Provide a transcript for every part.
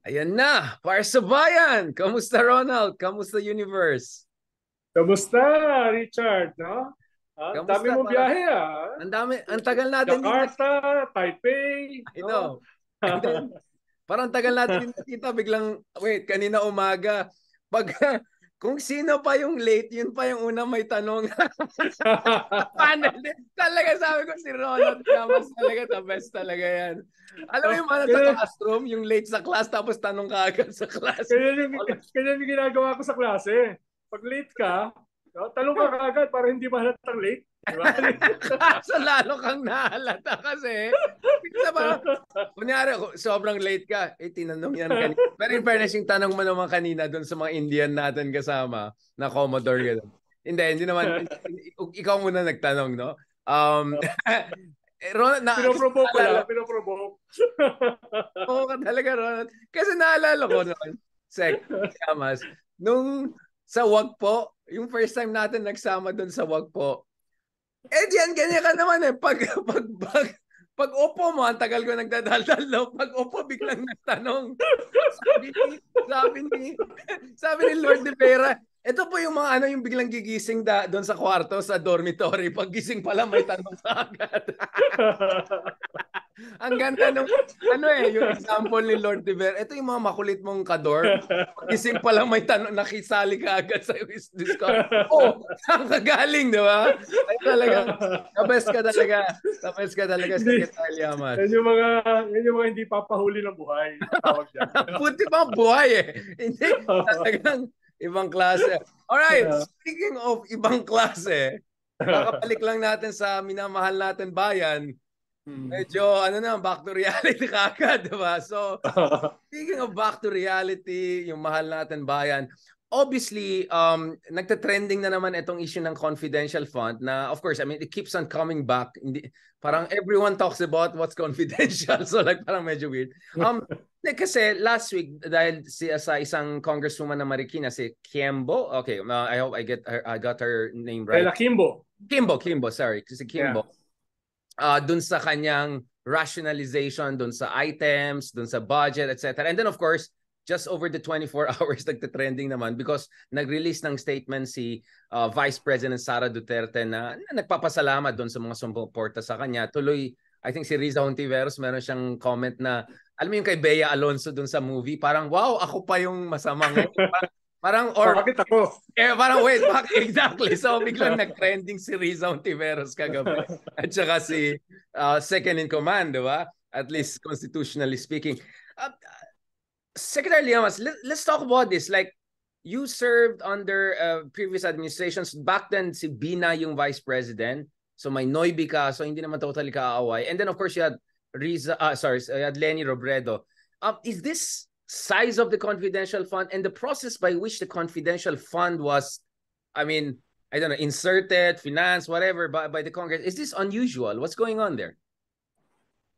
Ayan na, para sa bayan. Kamusta Ronald? Kamusta universe? Kamusta, Richard? No? Ang dami Kamusta mo para biyahe, ah. ang dami, ang tagal natin din Jakarta, Taipei, I no? know. And then parang tagal natin din nakita biglang wait, kanina umaga pag kung sino pa yung late, yun pa yung una may tanong. Panel din. Talaga sabi ko si Ronald Llamas talaga the best talaga yan. Alam mo Oh, yung mga sa kaya, classroom, yung late sa class tapos tanong ka agad sa class. kaya, yung, kaya yung ginagawa ko sa klase. Pag late ka, no, tanong ka kaagad para hindi mahalatang late. Di ba? Kaso lalo kang nahalata kasi minsan parang, kunyari, sobrang late ka, tinanong yan kanina. Pero in fairness, yung tanong mo naman kanina doon sa mga Indian natin kasama na Commodore gano'n. Hindi naman, ikaw muna nagtanong, no? Kasi Pinoprovoke ko naalala, lang, pinoprovoke. oo ka talaga, Ronald. Kasi naalala ko noon, Yamas, nung sa Wagpo, yung first time natin nagsama doon sa Wagpo, diyan, ganyan ka naman eh. Pag upo mo, ang tagal ko nagdadaldal, no? Pag upo, biglang nagtanong. Sabi ni, sabi ni, sabi ni Lord de Vera, ito po yung mga ano, yung biglang gigising doon sa kwarto, sa dormitory. Pag gising pala, may tanong sa agad. Ang ganda nung, ano eh, yung example ni Lord de Vera. Ito yung mga makulit mong kador. Gising pa lang may tanong, nakisali ka agad sa Discord. Oh, saan ka galing, di ba? Ay talagang, the best ka talaga, Hindi, Secretary Yaman. yan yung mga hindi papahuli ng buhay. Tawag dyan. Buti pa buhay eh. Hindi, talagang ibang klase. Alright, speaking of ibang klase, kakabalik lang natin sa minamahal natin bayan. Hmm. Medyo ano na, back to reality kagad, di ba? So, speaking of back to reality, yung mahal natin bayan, obviously, nagte-trending na naman itong issue ng confidential fund na, of course, I mean, it keeps on coming back. Hindi, parang everyone talks about what's confidential. So, like, parang medyo weird. Kasi last week, dahil sa isang congresswoman na Marikina, si Kiembo, okay, I hope I got her name right. Kaya Kimbo. Kimbo, sorry. Si Yeah. Kimbo, dun sa kanyang rationalization, dun sa items, dun sa budget, etc. And then of course, just over the 24 hours nagte-trending naman because nag-release ng statement si Vice President Sara Duterte na nagpapasalamat dun sa mga sumuporta sa kanya. Tuloy, I think si Riza Hontiveros meron siyang comment na, alam mo yung kay Bea Alonso dun sa movie, parang wow, ako pa yung masama ngayon. Parang or Bakit ako? parang wait, exactly. So biglang nag-trending si Riza Hontiveros kagabi. At saka si second in command, di ba? At least constitutionally speaking. Uh, Secretary Llamas, let's talk about this. Like, you served under previous administrations. Back then, si Bina yung vice president. So may Noybi ka, so hindi naman totally kaaway. And then of course, you had you had Lenny Robredo. Is this size of the confidential fund and the process by which the confidential fund was, I mean, I don't know, inserted, financed, whatever, by the Congress, is this unusual? What's going on there?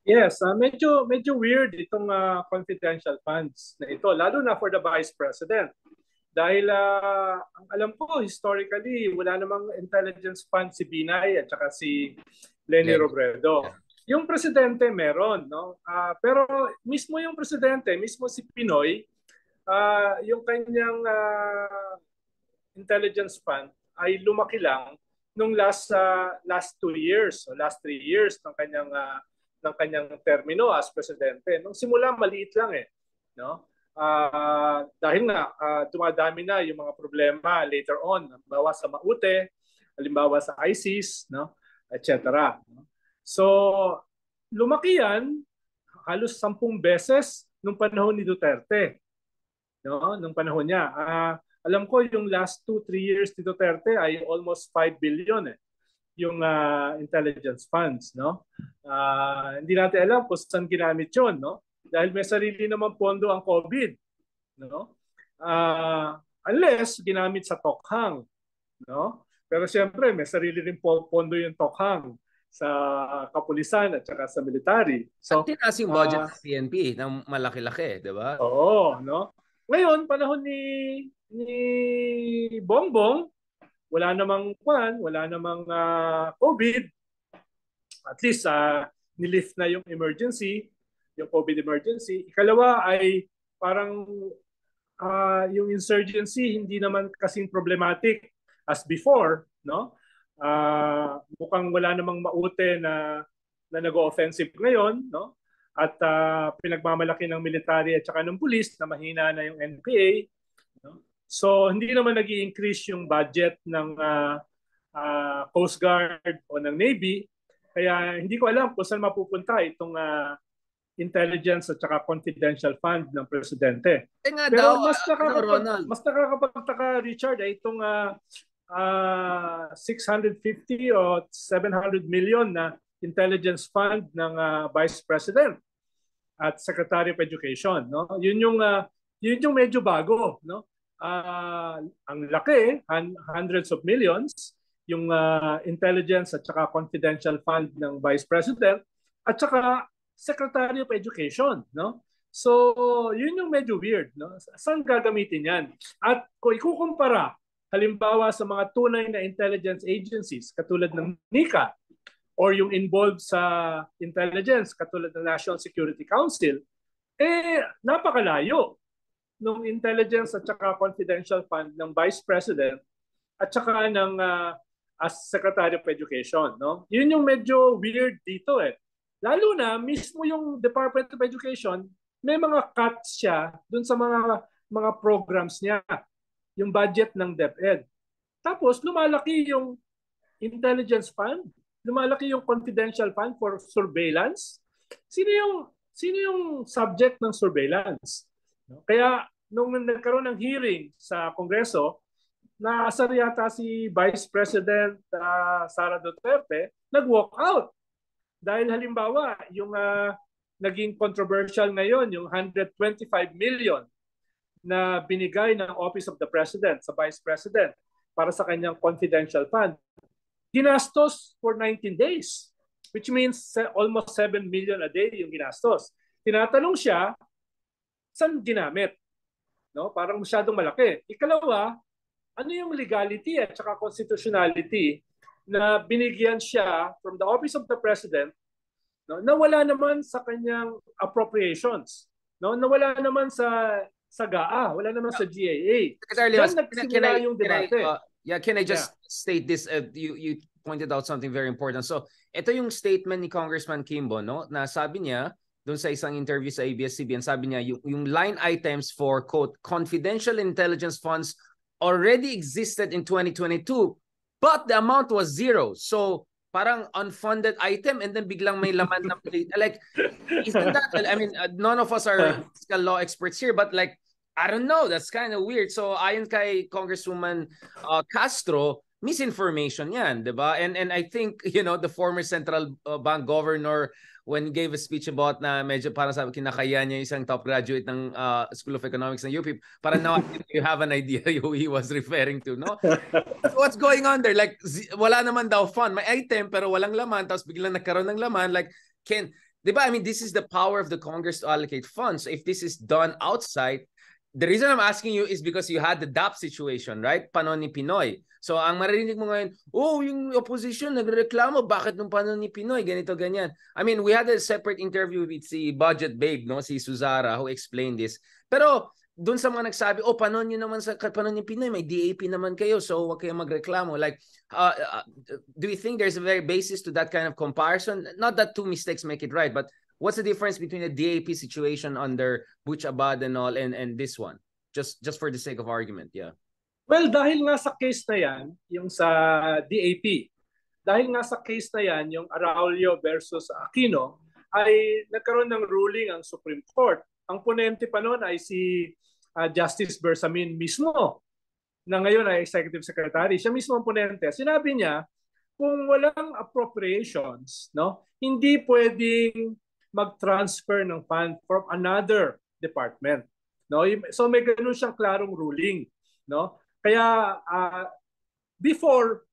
Yes, medyo weird itong confidential funds na ito, lalo na for the Vice President. Dahil ang alam ko, historically, wala namang intelligence fund si Binay at saka si Lenny Lenny. Yeah. Robredo. Yung presidente meron, no? Pero mismo yung presidente, mismo si Pinoy, yung kanyang intelligence fund ay lumaki lang nung last 2 years o last 3 years ng kanyang termino as presidente. Nung simula maliit lang eh, no? Dahil nga dumadami na yung mga problema later on, halimbawa sa Maute, halimbawa sa ISIS, no? Etc. So lumaki yan halos 10 beses nung panahon ni Duterte, no? Nung panahon niya. Alam ko yung last 2-3 years ni Duterte ay almost 5 billion eh yung intelligence funds, no? Hindi natin alam kung saan ginamit 'yon, no? Dahil may sarili naman pondo ang COVID, no? Unless ginamit sa Tokhang, no? Pero siyempre may sarili rin pondo yung Tokhang sa kapulisan at saka sa military. At So, tinaas yung budget ng PNP ng malaki-laki, di ba? oo, no? Ngayon, panahon ni Bongbong, wala namang COVID. At least nilift na yung emergency, yung COVID emergency. Ikalawa ay parang yung insurgency hindi naman kasing problematic as before, no? Mukhang wala namang maute na nag-offensive ngayon, no? At pinagmamalaki ng military at saka ng pulis na mahina na yung NPA, no? So hindi naman nag-i-increase yung budget ng Coast Guard o ng Navy. Kaya hindi ko alam kung saan mapupunta itong intelligence at saka confidential fund ng presidente. Nga Pero daw, Ronald. mas nakakapagtaka, Richard, ay itong 650 o 700 million na intelligence fund ng Vice President at Secretary of Education, no? Yun yung medyo bago, no? Ang laki, hundreds of millions, yung intelligence at saka confidential fund ng Vice President at saka Secretary of Education, no? So, yun yung medyo weird, no? Saan gagamitin yan? At kung ikukumpara, halimbawa sa mga tunay na intelligence agencies katulad ng NICA or yung involved sa intelligence katulad ng National Security Council, napakalayo ng intelligence at saka confidential fund ng Vice President at saka ng as Secretary of Education, no? Yun yung medyo weird dito eh. Lalo na mismo yung Department of Education, may mga cuts siya dun sa mga programs niya, yung budget ng DepEd. Tapos lumalaki yung intelligence fund, lumalaki yung confidential fund for surveillance. Sino yung subject ng surveillance? Kaya nung nagkaroon ng hearing sa Kongreso, naasar yata si Vice President Sara Duterte, nag-walk out. Dahil halimbawa, yung naging controversial ngayon, yung 125 million na binigay ng Office of the President sa Vice President para sa kanyang confidential fund, ginastos for 19 days, which means almost 7 million a day yung ginastos. Tinatanong siya, saan ginamit? No? Parang masyadong malaki. Ikalawa, ano yung legality at saka constitutionality na binigyan siya from the Office of the President, no, na wala naman sa kanyang appropriations, no, na wala naman sa GAA, wala naman sa GAA. Diyan nagsimula yung debate. Can I just state this? You pointed out something very important. So, ito yung statement ni Congressman Kimbo, no, na sabi niya doon sa isang interview sa ABS-CBN, sabi niya yung line items for quote confidential intelligence funds already existed in 2022. But the amount was zero. So parang unfunded item and then biglang may laman na like, isn't that, I mean, none of us are fiscal law experts here, but like, I don't know, that's kind of weird. So ayon kay Congresswoman Castro, misinformation yan, di ba? And I think, you know, the former central bank governor, when he gave a speech about na medyo parang sabi kinakaya niya isang top graduate ng School of Economics ng UP, parang now you have an idea who he was referring to, no? So what's going on there? Like, wala naman daw fund. May item pero walang laman, tapos biglang nagkaroon ng laman. Like, di ba? I mean, this is the power of the Congress to allocate funds. So if this is done outside, the reason I'm asking you is because you had the DAP situation, right? Panon ni Pinoy. So ang marinig mo ngayon, yung opposition nagrereklamo, bakit nung panon ni Pinoy, ganito, ganyan. I mean, we had a separate interview with si Budget Babe, no? Si Suzara, who explained this. Pero doon sa mga nagsabi, panon nyo naman sa panon ni Pinoy, may DAP naman kayo, so huwag kayong magreklamo. Like, do you think there's a very basis to that kind of comparison? Not that two mistakes make it right, but what's the difference between the DAP situation under Butch Abad and all and this one? Just for the sake of argument, yeah. Well, dahil nga sa case na yan, yung sa DAP, dahil nga sa case na yan, yung Araulio versus Aquino, ay nagkaroon ng ruling ang Supreme Court. Ang ponente pa noon ay si Justice Bersamin mismo, na ngayon ay Executive Secretary. Siya mismo ang ponente. Sinabi niya, kung walang appropriations, no, hindi pwedeng mag-transfer ng fund from another department, no? So may ganun siyang klarong ruling, no? Kaya before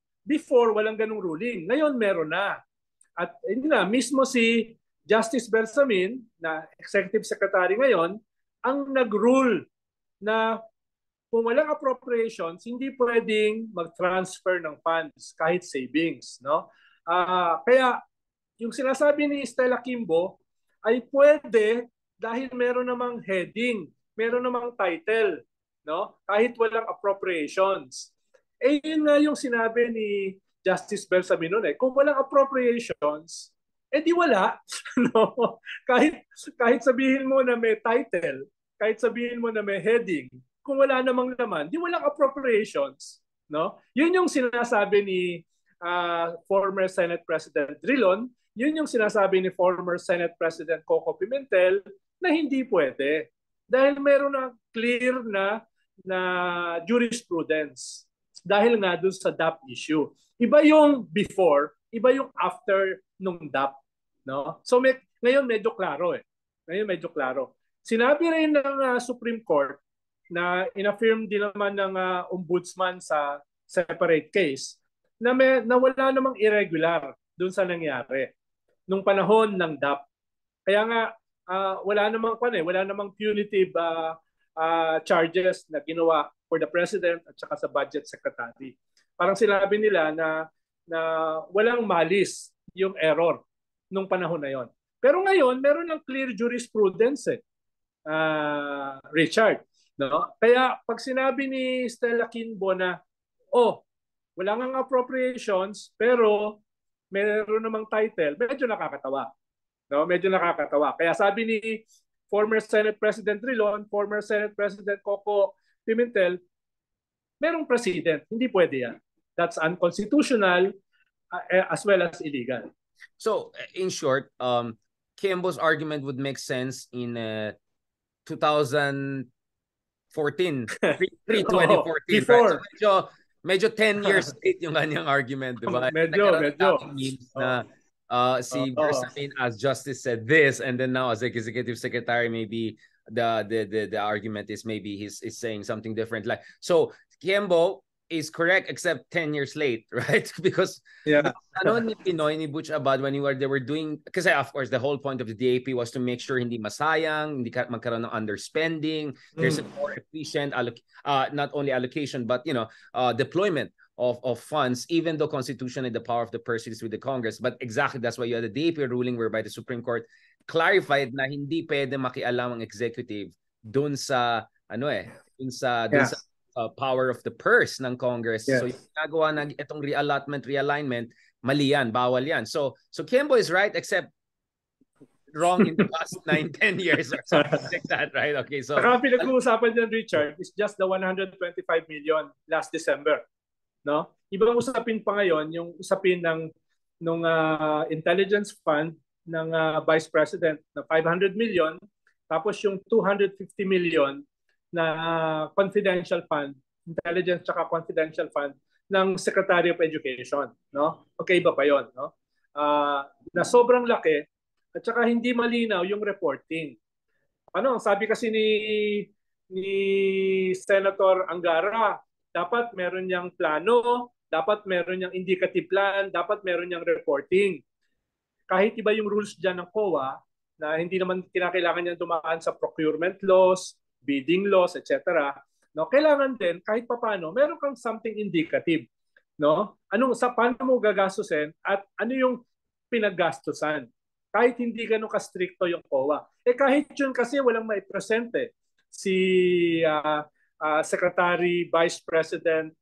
walang ganung ruling, ngayon meron na. At yun na, mismo si Justice Bersamin na Executive Secretary ngayon ang nag-rule na kung walang appropriations, hindi pwedeng mag-transfer ng funds kahit savings, no? Kaya yung sinasabi ni Stella Kimbo ay pwede dahil meron namang heading meron namang title, no? Kahit walang appropriations. Eh yun nga yung sinabi ni Justice Belsamin kung walang appropriations, eh di wala, no? Kahit sabihin mo na may title, kahit sabihin mo na may heading, kung wala namang laman, di walang appropriations, no? Yun yung sinasabi ni former Senate President Drilon, yun yung sinasabi ni former Senate President Coco Pimentel na hindi pwede. Dahil meron na clear na jurisprudence. Dahil nga dun sa DAP issue. Iba yung before, iba yung after nung DAP. No? So ngayon medyo klaro eh. Ngayon medyo klaro. Sinabi rin ng Supreme Court na inaffirm din naman ng ombudsman sa separate case na wala namang irregular dun sa nangyari nung panahon ng DAP. Kaya nga wala namang punitive charges na ginawa for the president at saka sa budget secretary. Parang sinabi nila na walang malis yung error nung panahon na yon. Pero ngayon, meron ng clear jurisprudence Richard. No? Kaya pag sinabi ni Stella Quinbo na, wala ngang appropriations pero meron namang title, medyo nakakatawa. No? Medyo nakakatawa. Kaya sabi ni former Senate President Drilon, former Senate President Coco Pimentel, merong president. Hindi pwede yan. That's unconstitutional as well as illegal. So, in short, Quimbo's argument would make sense in 2014, pre-2014. Before. Right? So, medyo 10 years late yung kanyang argument, di ba? Medyo. Si Bersamin, as Justice said this, and then now as Executive Secretary, maybe the argument is maybe he's saying something different. Like, so Quimbo is correct except 10 years late, right? Because ni Pinoy ni Butch Abad when they were doing, kasi of course the whole point of the DAP was to make sure hindi masayang, hindi magkaroon ng underspending, there's a more efficient not only allocation but deployment of funds, even though constitutionally the power of the purse is with the Congress. But exactly that's why you had the DAP ruling whereby the Supreme Court clarified na hindi pwede makialam ang executive dun sa power of the purse ng Congress. Yes. So yung ginagawa ng itong realignment, mali yan, bawal yan. So Quimbo is right except wrong in the past 9-10 years or something like that, right? Okay, so ang pinag-uusapan dyan, Richard, is just the 125 million last December. No? Ibang usapin pa ngayon, yung usapin ng intelligence fund ng Vice President na 500 million, tapos yung 250 million na confidential fund, intelligence tsaka confidential fund ng Secretary of Education, no? Okay ba pa 'yon, no? Na sobrang laki at saka hindi malinaw yung reporting. Sabi kasi ni Senator Angara, dapat meron niyang plano, dapat meron niyang indicative plan, dapat meron niyang reporting. Kahit iba yung rules diyan ng COA na hindi naman kinakailangan niyang dumaan sa procurement laws, bidding laws, etc. No, kailangan din kahit papaano meron kang something indicative, no? Paano mo gagastusin at ano yung pinaggastusan? Kahit hindi ganoon ka-stricto yung COA. Kahit yun kasi walang maipresente si Secretary Vice President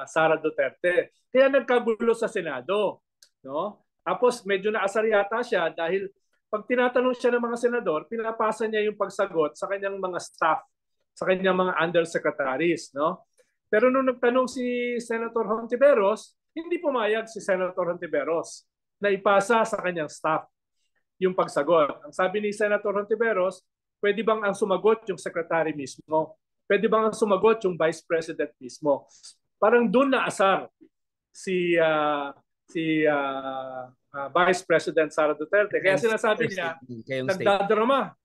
Sara Duterte. Kaya nagkagulo sa Senado, no? Tapos medyo naasar yata siya dahil pag tinatanong siya ng mga senador, pinapasa niya yung pagsagot sa kanyang mga staff, sa kanyang mga undersecretaries, no? Pero nung nagtanong si Senator Hontiveros, hindi pumayag si Senator Hontiveros na ipasa sa kanyang staff yung pagsagot. Ang sabi ni Senator Hontiveros, pwede bang ang sumagot yung secretary mismo? Pwede bang ang sumagot yung vice president mismo? Parang doon na asar si Vice President Sara Duterte. Kaya sinasabi niya,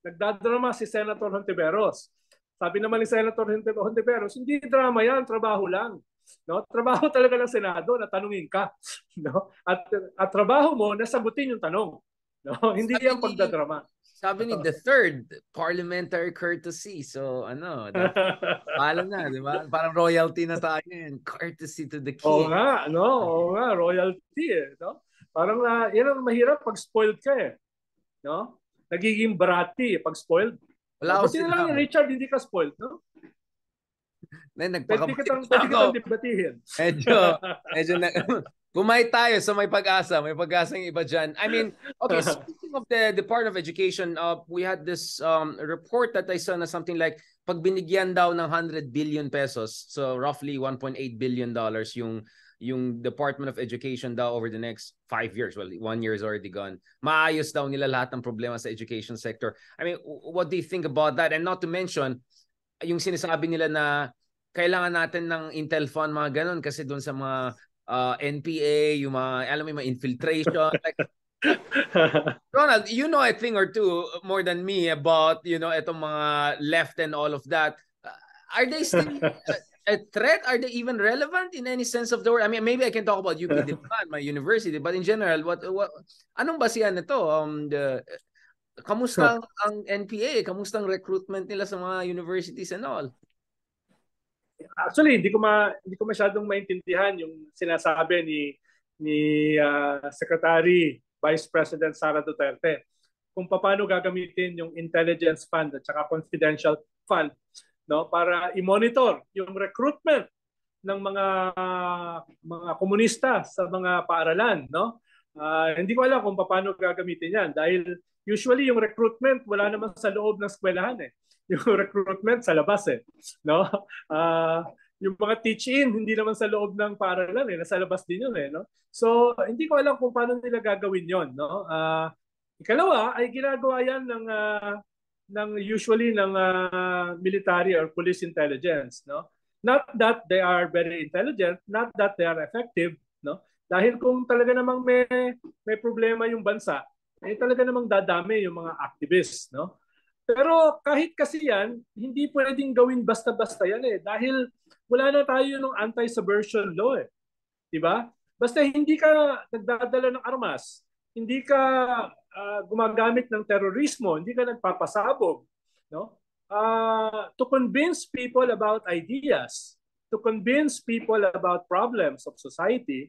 nagdadrama si Senator Hontiveros. Sabi naman ni Senator Hontiveros, hindi drama yan, trabaho lang. No? Trabaho talaga ng Senado na tanungin ka. No? At trabaho mo, nasagutin yung tanong. No? Hindi yan pagdadrama. Sabi ni the third parliamentary courtesy. So paalam na, di ba? Parang royalty na tayo yun. Courtesy to the king. Oo nga, royalty no? Parang yan ang mahirap pag spoiled ka No? Nagiging bratty pag spoiled. Wala akong Buti na lang, sinabi. Richard, hindi ka spoiled, no? Pwede kitang debatihin. Medyo na, bumay tayo sa may pag-asa. May pag-asang iba dyan. I mean, okay, speaking of the part of education, we had this report that I saw na something like pag binigyan daw ng 100 billion pesos, so roughly 1.8 billion dollars yung Department of Education daw over the next 5 years. Well, 1 year is already gone. Maayos daw nila lahat ng problema sa education sector. I mean, what do you think about that? And not to mention, yung sinasabi nila na kailangan natin ng Intel Fund, mga ganun, kasi doon sa mga NPA, yung mga, alam mo, yung mga infiltration. Like, Ronald, you know a thing or two more than me about, itong mga left and all of that. Are they still a threat? Are they even relevant in any sense of the word? I mean, maybe I can talk about UP Diliman, my university, but in general, what anong basihan nito? Kamusta ang NPA? Kamusta ang recruitment nila sa mga universities and all? Actually, hindi ko masyadong maintindihan yung sinasabi ni Secretary Vice President Sara Duterte kung paano gagamitin yung intelligence fund at saka confidential fund, no, para i-monitor yung recruitment ng mga komunista sa mga paaralan, no? Hindi ko alam kung paano gagamitin yan dahil usually yung recruitment wala naman sa loob ng eskwelahan eh. Yung recruitment sa labas eh, no? Yung mga teach-in hindi naman sa loob ng paaralan eh, nasa labas din yun eh, no? So hindi ko alam kung paano nila gagawin yon, no? Ikalawa ay ginagawa yan ng usually ng military or police intelligence, no? Not that they are very intelligent, not that they are effective, no? Dahil kung talaga namang may problema yung bansa, eh talaga namang dadami yung mga activists, no? Pero kahit kasi yan, hindi pwedeng gawin basta-basta yan eh. Dahil wala na tayo ng anti-subversion law eh. Diba? Basta hindi ka nagdadala ng armas, hindi ka gumagamit ng terorismo, hindi ka nagpapasabog, no? To convince people about ideas, to convince people about problems of society,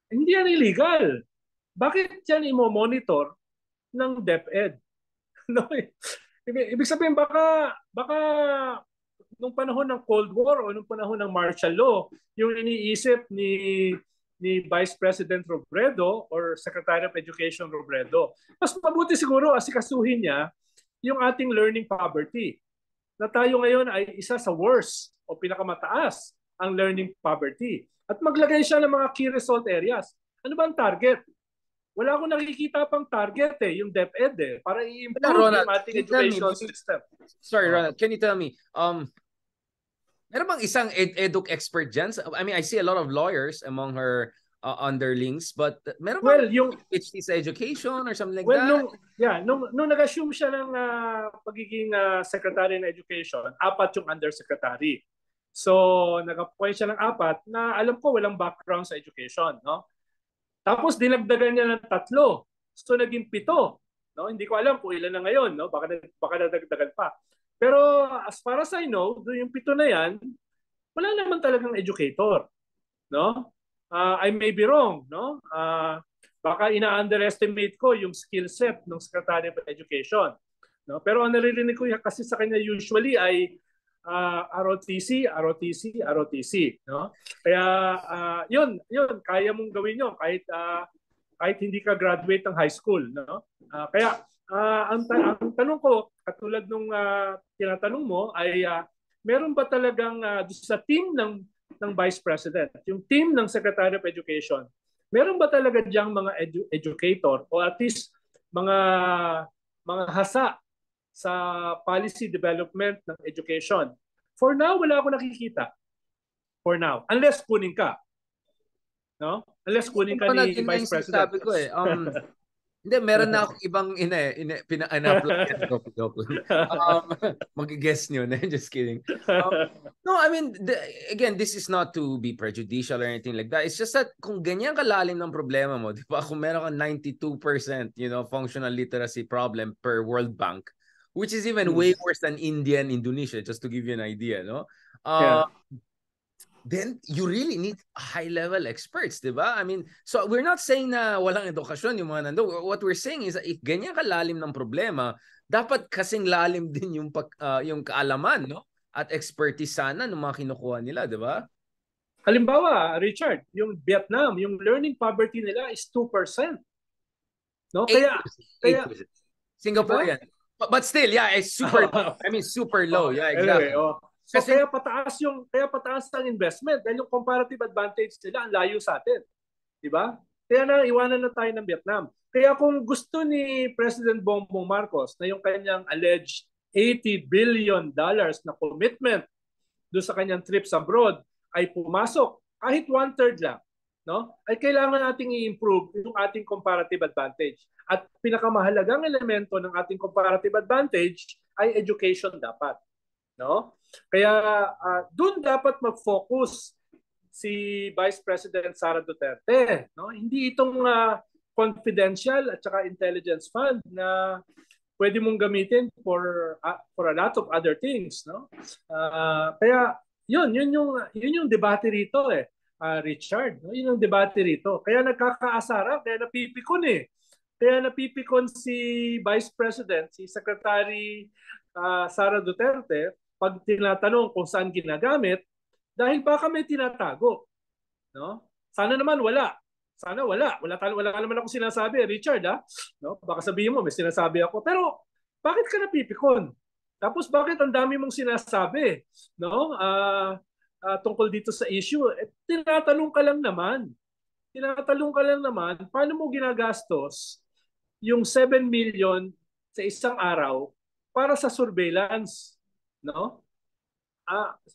hindi yan illegal. Bakit yan imo-monitor ng DepEd? No, ibig sabihin baka nung panahon ng Cold War o nung panahon ng martial law, yung iniisip ni Vice President Robredo or Secretary of Education Robredo, mas mabuti siguro asikasuhin niya yung ating learning poverty. Na tayo ngayon ay isa sa worst o pinakamataas ang learning poverty. At maglagay siya ng mga key result areas. Ano ba ang target? Wala akong nakikita pang target eh, yung DepEd eh, para i-improve Ronald, yung ating education system. Sorry, Ronald, can you tell me, meron bang isang edu expert dyan? I mean, I see a lot of lawyers among her underlings, but meron bang yung PhD sa education or something like that? Nung nag-assume siya ng pagiging Secretary ng Education, 4 yung undersecretary. So, nag-appoint siya ng 4 na alam ko walang background sa education, no? Tapos dinagdagan niya ng 3. So naging 7. No? Hindi ko alam kung ilan na ngayon, no? Baka nadagdagan pa. Pero as far as I know, yung 7 na yan, wala naman talagang educator, no? I may be wrong, no? Baka ina-underestimate ko yung skill set ng Secretary of Education, no? Pero ang naririnig ko kasi sa kanya usually ay ROTC, no? Kaya yun, kaya mong gawin yun kahit hindi ka graduate ng high school, no? Kaya ang tanong ko, katulad nung tinatanong mo, ay meron ba talagang sa team ng Vice President, yung team ng Secretary of Education, meron ba talaga diyang mga educator o at least mga hasa sa policy development ng education? For now, wala ako nakikita. For now. Unless kunin ka. No? Unless kunin ka ni Vice President. Sabi ko eh. Hindi, meron na akong ibang mag-guess nyo na. Just kidding. No, I mean, again, this is not to be prejudicial or anything like that. It's just that kung ganyan kalalim ng problema mo, di ba? Kung meron kang 92%, functional literacy problem per World Bank, which is even way worse than India and Indonesia, just to give you an idea, no? Then you really need high-level experts, di ba? I mean, so we're not saying na walang edukasyon yung mga nando. What we're saying is that if ganyan kalalim ng problema, dapat kasing lalim din yung kaalaman, no? At expertise sana ng mga kinukuha nila, di ba? Halimbawa, Richard, yung Vietnam, yung learning poverty nila is 2%. No? 8%. Kaya 8%. Singaporean. Diba? But still, yeah, it's super super low. Yeah, exactly. Anyway, so kasi, kaya pataas ang investment dahil yung comparative advantage nila ang layo sa atin. 'Di ba? Kaya na iwanan na tayo ng Vietnam. Kaya kung gusto ni President Bongbong Marcos na yung kanyang alleged $80 billion na commitment do sa kanyang trips abroad ay pumasok kahit 1/3 lang, no? Ay kailangan nating i-improve yung ating comparative advantage. At pinakamahalagang elemento ng ating comparative advantage ay education dapat, no? Kaya doon dapat mag-focus si Vice President Sara Duterte, no? Hindi itong confidential at saka intelligence fund na pwede mong gamitin for a lot of other things, no? Kaya yun yung debate rito Richard, no? Yun yung debate rito. Kaya nagkakaasara, kaya napipikon si Vice President, si Secretary Sara Duterte pag tinatanong kung saan ginagamit dahil baka may tinatago, no? Sana naman wala. Sana wala. Wala naman ako sinasabi, Richard, ha? No? Baka sabihin mo may sinasabi ako. Pero bakit ka napipikon? Tapos bakit ang dami mong sinasabi, no? Tungkol dito sa issue. Tinatanong ka lang naman. Paano mo ginagastos yung 7 million sa isang araw para sa surveillance, no?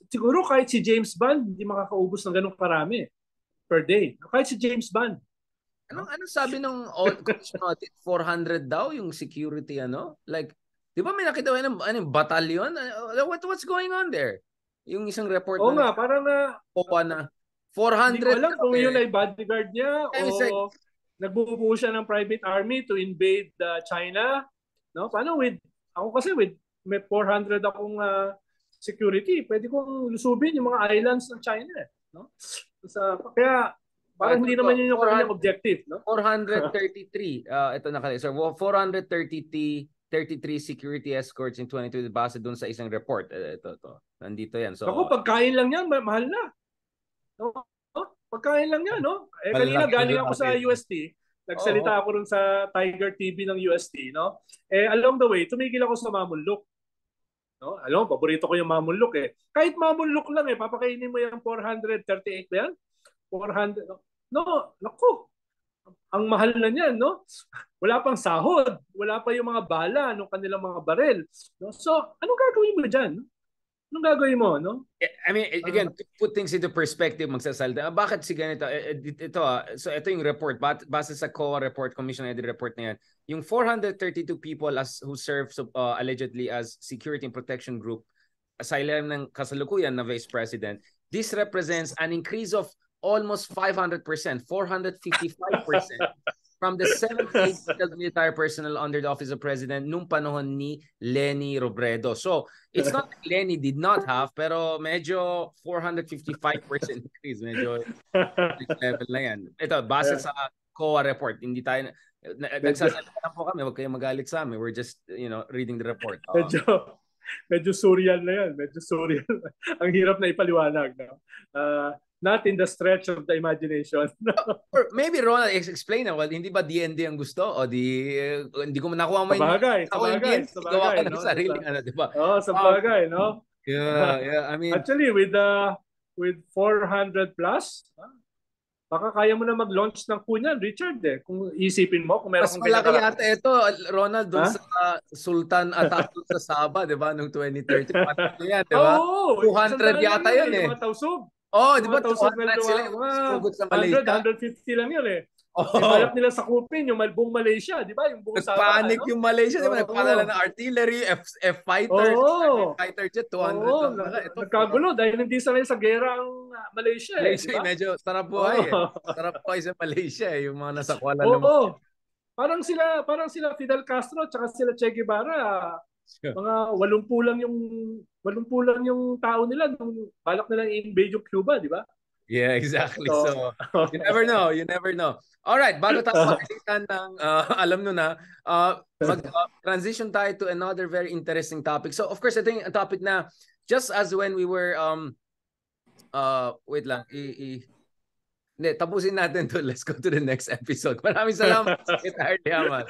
Siguro kahit si James Bond hindi makakaubos ng ganung karami per day. Kahit si James Bond. Anong sabi ng audit? 400 daw yung security, ano? Like, di ba may nakita ng batalyon? What's going on there? Yung isang report nga, parang na 400. Hindi ko alam kung yun ay bodyguard niya o nagbubuo siya ng private army to invade China. No? Paano ako kasi may 400 akong security. Pwede kong lusubin yung mga islands ng China. No? Kaya parang hindi naman yun yung kanyang objective. No? 433. Ito nakalagay. So 433 security escorts in 22 base doon sa isang report. Ito. Nandito yan. So, ako, pagkain lang yan, mahal na. No? Pagkain lang yan, no? Kanina galing ako sa UST. Nagsalita ako rin sa Tiger TV ng UST, no? Along the way, tumigil ako sa Mamunluk. No? Alam mo, paborito ko yung Mamunluk Kahit Mamunluk lang papakainin mo yung 438 ba yan? 400. No, naku. Ang mahal na niyan, no? Wala pang sahod, wala pa yung mga bala ng kanilang mga barel. No? So, anong gagawin mo diyan? Anong gagawin mo, no? I mean, again, to put things into perspective, magsasalita. Bakit si ganito? So ito yung report. Base sa COA report, Commission Edit report na yan. Yung 432 people who serve allegedly as security and protection group sa ilalim ng kasalukuyan na Vice President, this represents an increase of almost 500%, 455%. From the 78 military personnel under the Office of President nung panahon ni Leni Robredo. So, it's not that Leni did not have, pero medyo 455% increase. Medyo level na yan. Ito, base sa COA report. Hindi tayo, nagsasalita lang po kami, huwag kayong magalit sa amin. We're just, reading the report. Medyo surreal na yan. Medyo surreal. Ang hirap na ipaliwanag. No? Not in the stretch of the imagination. Or maybe Ronald, explain na. Well, hindi ba DND ang gusto? O hindi ko nakuha mo yung... Sa bagay. Gawa ka ng sariling di ba? Sa bagay, no? Yeah. I mean... Actually, with 400 plus, baka kaya mo na mag-launch ng kunyan, Richard. Kung isipin mo, kung meron kong malaki yata ito, Ronald, doon sa Sultan Attack sa Sabah, di ba? Noong 2030. Yan, di ba? 200 yata yun Yung mga tausog. Di ba? 200 sila yung sumugod sa Malaysia. 150 lang yun Balap nila sakupin yung buong Malaysia, di ba? Yung buong Sabah. Nagpanic yung Malaysia, di ba? Nagpadala ng artillery, F-fighter, fighter jet, 200. Nagkagulo dahil hindi sanay sa gera ang Malaysia. Malaysia, diba? Medyo sarap buhay. Sarap buhay sa Malaysia, yung mga nasa Kuala Lumpur. Parang sila Fidel Castro at sila Che Guevara. Mga 80 lang yung tao nila nung balak nila i-invade yung Cuba, di ba? Yeah, exactly. So, So, you never know. You never know. All right, bago tayo makalitan ng, alam nyo na, mag-transition tayo to another very interesting topic. So, of course, ito yung topic na just as when we were, wait lang, hindi, tapusin natin to. Let's go to the next episode. Maraming salamat, Secretary Yaman.